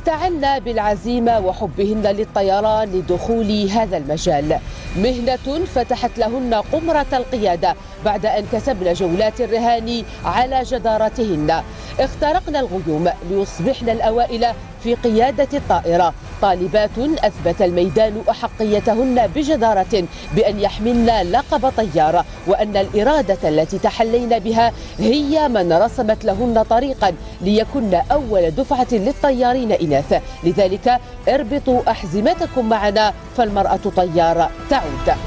استعنا بالعزيمة وحبهن للطيران لدخول هذا المجال، مهنة فتحت لهن قمرة القيادة بعد أن كسبن جولات الرهان على جدارتهن. اخترقن الغيوم ليصبحن الأوائل في قيادة الطائرة، طالبات أثبت الميدان أحقيتهن بجدارة بأن يحملن لقب طيار، وأن الإرادة التي تحلين بها هي من رسمت لهن طريقا ليكن أول دفعة للطيارين إناث. لذلك اربطوا أحزمتكم معنا، فالمرأة طيار تعود.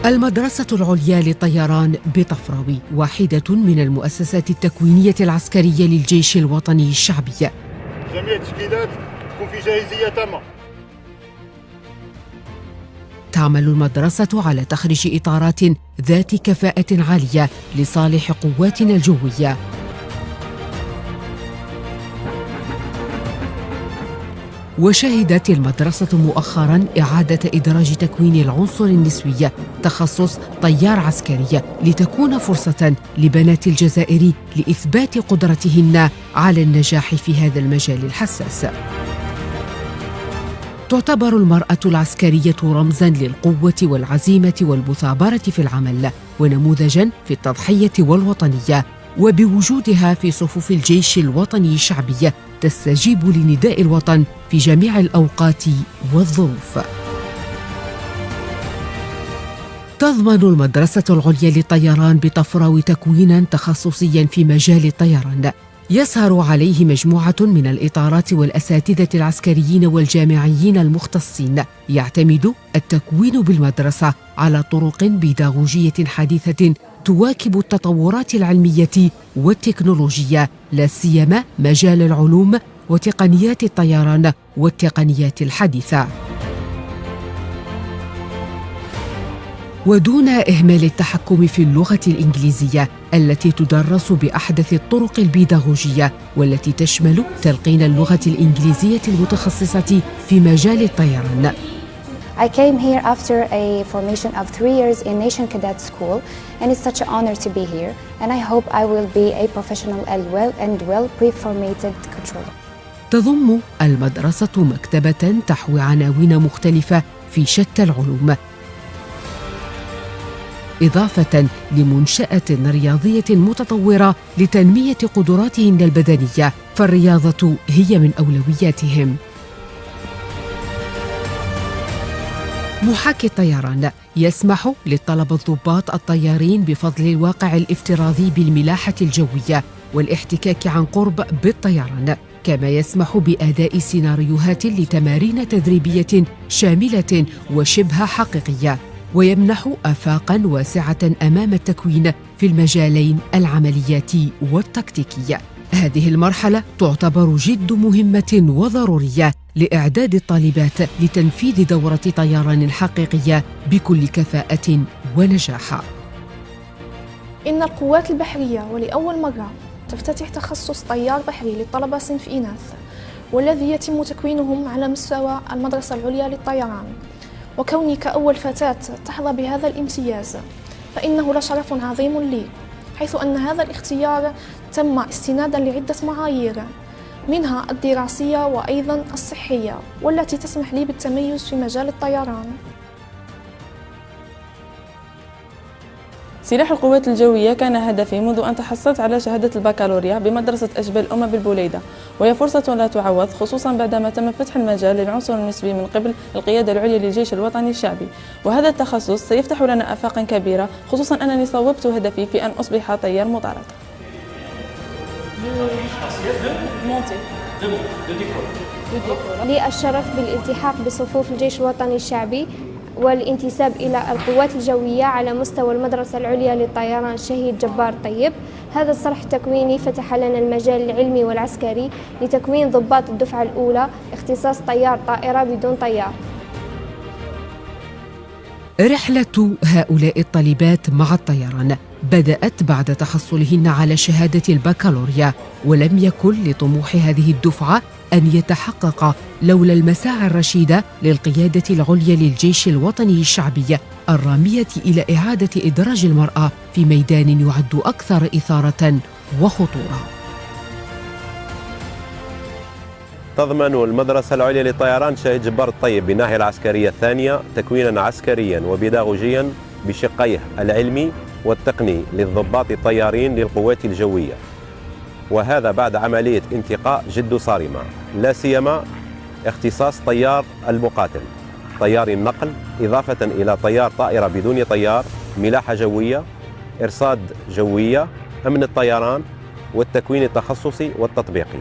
المدرسة العليا للطيران بطفراوي واحدة من المؤسسات التكوينية العسكرية للجيش الوطني الشعبي. جميع التشكيلات تكون في جاهزية تامة. تعمل المدرسة على تخريج إطارات ذات كفاءة عالية لصالح قواتنا الجوية. وشهدت المدرسة مؤخراً إعادة إدراج تكوين العنصر النسوي تخصص طيار عسكري، لتكون فرصة لبنات الجزائر لإثبات قدرتهن على النجاح في هذا المجال الحساس. تعتبر المرأة العسكرية رمزاً للقوة والعزيمة والمثابرة في العمل، ونموذجاً في التضحية والوطنية، وبوجودها في صفوف الجيش الوطني الشعبي تستجيب لنداء الوطن في جميع الأوقات والظروف. تضمن المدرسة العليا للطيران بطفراوي تكويناً تخصصياً في مجال الطيران يسهر عليه مجموعة من الإطارات والأساتذة العسكريين والجامعيين المختصين. يعتمد التكوين بالمدرسة على طرق بيداغوجية حديثة تواكب التطورات العلمية والتكنولوجية، لا سيما مجال العلوم وتقنيات الطيران والتقنيات الحديثة، ودون إهمال التحكم في اللغة الإنجليزية التي تدرس بأحدث الطرق البيداغوجية، والتي تشمل تلقين اللغة الإنجليزية المتخصصة في مجال الطيران. I came here after a formation of 3 years in Nation Cadet School, and it's such an honor to be here, and I hope I will be a professional and well pre-formatted controller. تضم المدرسة مكتبة تحوي عناوين مختلفة في شتى العلوم، إضافة لمنشأة رياضية متطورة لتنمية قدراتهن البدنية، فالرياضة هي من أولوياتهم. محاكي الطيران يسمح للطلبة الضباط الطيارين بفضل الواقع الافتراضي بالملاحة الجوية والاحتكاك عن قرب بالطيران، كما يسمح بأداء سيناريوهات لتمارين تدريبية شاملة وشبه حقيقية، ويمنح آفاقاً واسعة أمام التكوين في المجالين العملياتي والتكتيكي. هذه المرحلة تعتبر جد مهمة وضرورية لإعداد الطالبات لتنفيذ دورة طيران حقيقية بكل كفاءة ونجاح. إن القوات البحرية ولأول مرة تفتتح تخصص طيار بحري للطلبة صنف إناث، والذي يتم تكوينهم على مستوى المدرسة العليا للطيران. وكوني كأول فتاة تحظى بهذا الامتياز فإنه لشرف عظيم لي، حيث أن هذا الاختيار تم استناداً لعدة معايير، منها الدراسية وأيضاً الصحية، والتي تسمح لي بالتميز في مجال الطيران. سلاح القوات الجوية كان هدفي منذ أن تحصلت على شهادة البكالوريا بمدرسة أجبال الأمة بالبوليدة، وهي فرصة لا تعوض خصوصا بعدما تم فتح المجال للعنصر النسوي من قبل القيادة العليا للجيش الوطني الشعبي، وهذا التخصص سيفتح لنا آفاقا كبيرة، خصوصا أنني صوبت هدفي في أن أصبح طيار مطارد. لي الشرف بالالتحاق بصفوف الجيش الوطني الشعبي والانتساب إلى القوات الجوية على مستوى المدرسة العليا للطيران الشهيد جبار طيب. هذا الصرح التكويني فتح لنا المجال العلمي والعسكري لتكوين ضباط الدفعة الأولى اختصاص طيار طائرة بدون طيار. رحلة هؤلاء الطالبات مع الطيران بدأت بعد تحصلهن على شهادة البكالوريا، ولم يكن لطموح هذه الدفعة أن يتحقق لولا المساعي الرشيدة للقيادة العليا للجيش الوطني الشعبي الرامية إلى إعادة إدراج المرأة في ميدان يعد أكثر إثارة وخطورة. تضمن المدرسة العليا للطيران شهيد جبار الطيب بالناحية العسكرية الثانية تكوينا عسكريا وبيداغوجيا بشقيه العلمي والتقني للضباط الطيارين للقوات الجوية، وهذا بعد عملية انتقاء جد صارمة، لا سيما اختصاص طيار المقاتل، طيار النقل، إضافة إلى طيار طائرة بدون طيار، ملاحة جوية، إرصاد جوية، أمن الطيران، والتكوين التخصصي والتطبيقي.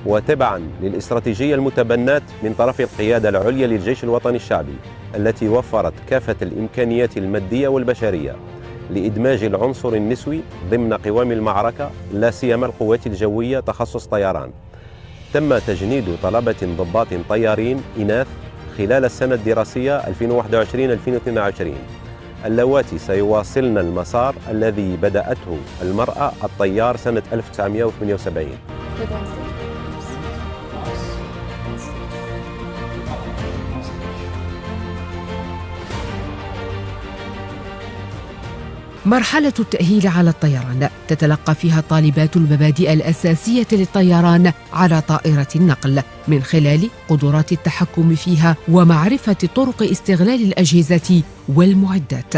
وتبعا للاستراتيجية المتبناة من طرف القيادة العليا للجيش الوطني الشعبي التي وفرت كافة الإمكانيات المادية والبشرية لإدماج العنصر النسوي ضمن قوام المعركة، لا سيما القوات الجوية تخصص طيران، تم تجنيد طلبة ضباط طيارين إناث خلال السنة الدراسية 2021-2022 اللواتي سيواصلن المسار الذي بدأته المرأة الطيار سنة 1978. مرحلة التأهيل على الطيران تتلقى فيها الطالبات المبادئ الأساسية للطيران على طائرة النقل من خلال قدرات التحكم فيها ومعرفة طرق استغلال الأجهزة والمعدات.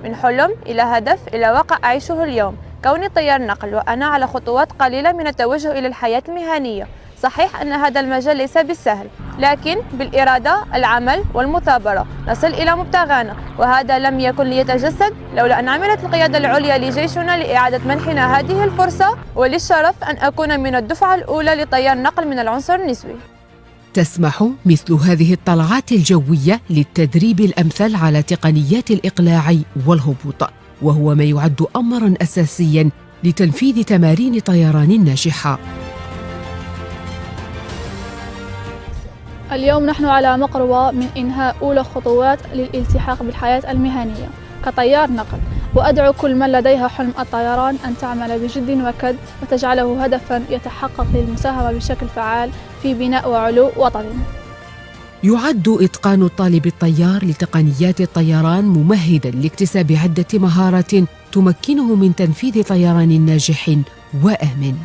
من حلم إلى هدف إلى واقع أعيشه اليوم، كوني طيار نقل وأنا على خطوات قليلة من التوجه إلى الحياة المهنية. صحيح أن هذا المجال ليس بالسهل، لكن بالإرادة، العمل والمثابرة نصل إلى مبتغانا، وهذا لم يكن ليتجسد لولا أن عملت القيادة العليا لجيشنا لإعادة منحنا هذه الفرصة، وللشرف أن أكون من الدفعة الأولى لطيار نقل من العنصر النسوي. تسمح مثل هذه الطلعات الجوية للتدريب الأمثل على تقنيات الإقلاع والهبوط، وهو ما يعد أمراً أساسياً لتنفيذ تمارين طيران ناجحة. اليوم نحن على مقربة من إنهاء أولى خطوات للالتحاق بالحياة المهنية كطيار نقل، وأدعو كل من لديها حلم الطيران أن تعمل بجد وكد وتجعله هدفاً يتحقق للمساهمة بشكل فعال في بناء وعلو وطننا. يعد إتقان الطالب الطيار لتقنيات الطيران ممهداً لاكتساب عدة مهارات تمكنه من تنفيذ طيران ناجح وآمن.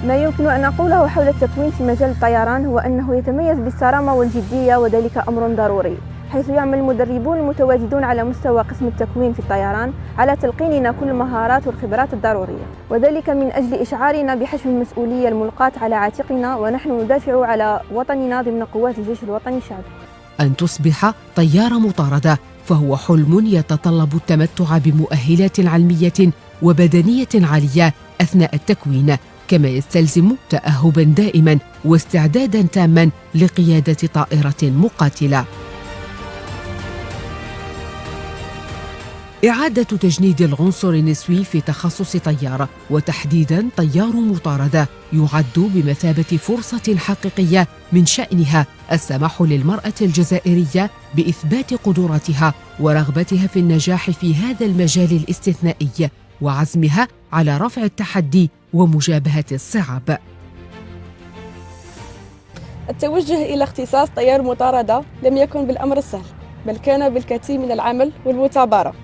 ما يمكن أن أقوله حول التكوين في مجال الطيران هو أنه يتميز بالصرامة والجدية، وذلك أمر ضروري، حيث يعمل المدربون المتواجدون على مستوى قسم التكوين في الطيران على تلقيننا كل المهارات والخبرات الضرورية، وذلك من أجل إشعارنا بحجم المسؤولية الملقاة على عاتقنا، ونحن ندافع على وطننا ضمن قوات الجيش الوطني الشعبي. أن تصبح طيارة مطاردة فهو حلم يتطلب التمتع بمؤهلات علمية وبدنية عالية أثناء التكوين، كما يستلزم تأهباً دائماً واستعداداً تاماً لقيادة طائرة مقاتلة. إعادة تجنيد العنصر النسوي في تخصص طيار، وتحديداً طيار مطاردة، يعد بمثابة فرصة حقيقية من شأنها السماح للمرأة الجزائرية بإثبات قدراتها ورغبتها في النجاح في هذا المجال الاستثنائي، وعزمها على رفع التحدي ومجابهة الصعاب. التوجه إلى اختصاص طيار مطاردة لم يكن بالأمر السهل، بل كان بالكثير من العمل والمثابرة.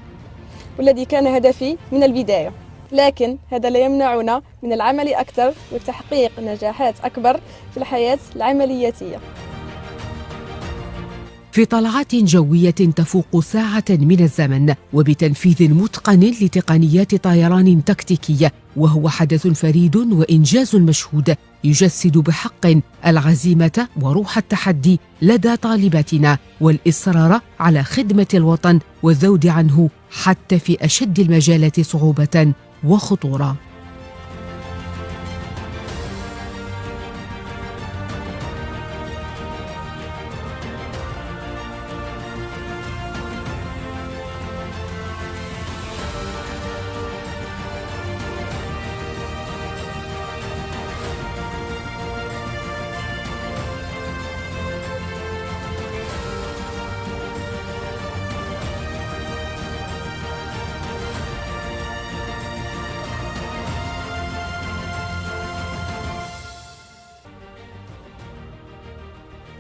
والذي كان هدفي من البداية، لكن هذا لا يمنعنا من العمل أكثر وتحقيق نجاحات أكبر في الحياة العملياتية. في طلعات جوية تفوق ساعة من الزمن وبتنفيذ متقن لتقنيات طيران تكتيكية، وهو حدث فريد وإنجاز مشهود يجسد بحق العزيمة وروح التحدي لدى طالباتنا والإصرار على خدمة الوطن والذود عنه حتى في أشد المجالات صعوبة وخطورة.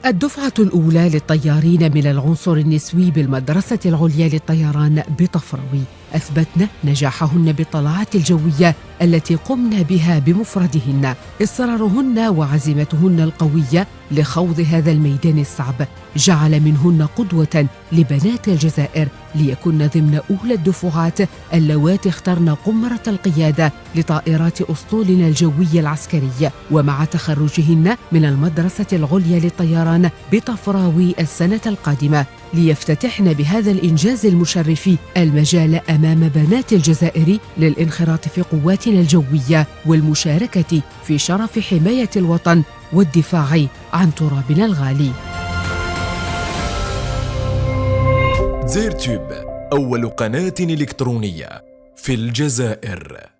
الدفعة الأولى للطيارين من العنصر النسوي بالمدرسة العليا للطيران بطفراوي أثبتن نجاحهن بالطلعات الجوية التي قمن بها بمفردهن. إصرارهن وعزيمتهن القوية لخوض هذا الميدان الصعب جعل منهن قدوة لبنات الجزائر ليكن ضمن أولى الدفعات اللواتي اخترن قمرة القيادة لطائرات أسطولنا الجوي العسكري. ومع تخرجهن من المدرسة العليا للطيران بطفراوي السنة القادمة ليفتتحن بهذا الإنجاز المشرف المجال أمام بنات الجزائر للانخراط في قواتنا الجوية والمشاركة في شرف حماية الوطن والدفاع عن ترابنا الغالي. زيرتوب أول قناة إلكترونية في الجزائر.